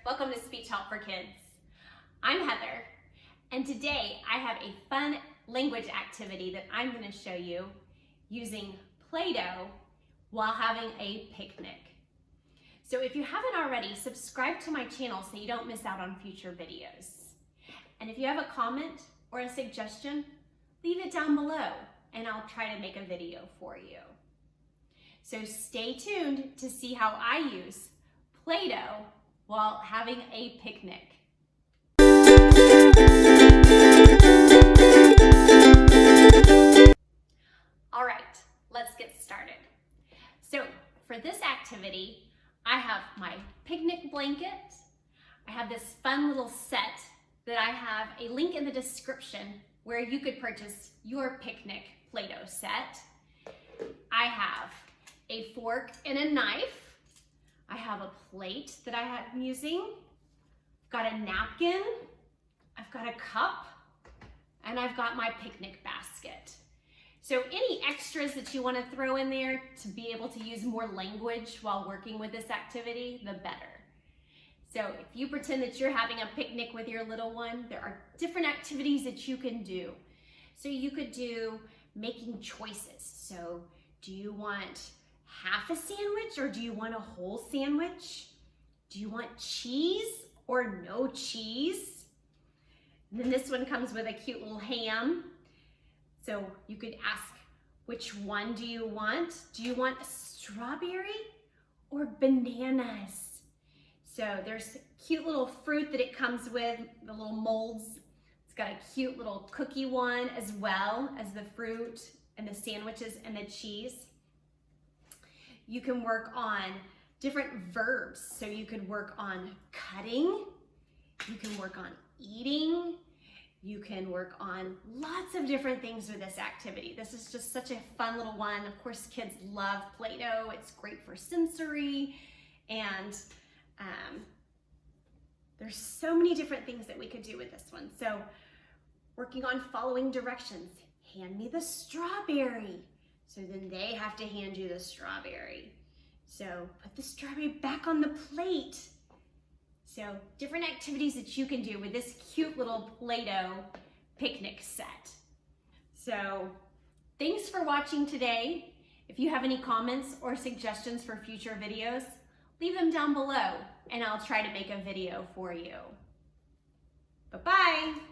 Welcome to Speech Help for Kids. I'm Heather, and today I have a fun language activity that I'm going to show you using Play-Doh while having a picnic. So if you haven't already, subscribe to my channel so you don't miss out on future videos. And if you have a comment or a suggestion, leave it down below and I'll try to make a video for you. So stay tuned to see how I use Play-Doh while having a picnic. All right, let's get started. So for this activity, I have my picnic blanket. I have this fun little set that I have a link in the description where you could purchase your picnic Play-Doh set. I have a fork and a knife. I have a plate that I'm using. I've got a napkin. I've got a cup. And I've got my picnic basket. So any extras that you want to throw in there to be able to use more language while working with this activity, the better. So if you pretend that you're having a picnic with your little one, there are different activities that you can do. So you could do making choices. So do you want half a sandwich or do you want a whole sandwich? Do you want cheese or no cheese? And then this one comes with a cute little ham. So you could ask, which one do you want? Do you want a strawberry or bananas? So there's cute little fruit that it comes with, the little molds. It's got a cute little cookie one as well as the fruit and the sandwiches and the cheese. You can work on different verbs. So you could work on cutting, you can work on eating, you can work on lots of different things with this activity. This is just such a fun little one. Of course, kids love Play-Doh. It's great for sensory, and there's so many different things that we could do with this one. So working on following directions. Hand me the strawberry. So then they have to hand you the strawberry. So put the strawberry back on the plate. So different activities that you can do with this cute little Play-Doh picnic set. So thanks for watching today. If you have any comments or suggestions for future videos, leave them down below and I'll try to make a video for you. Bye-bye.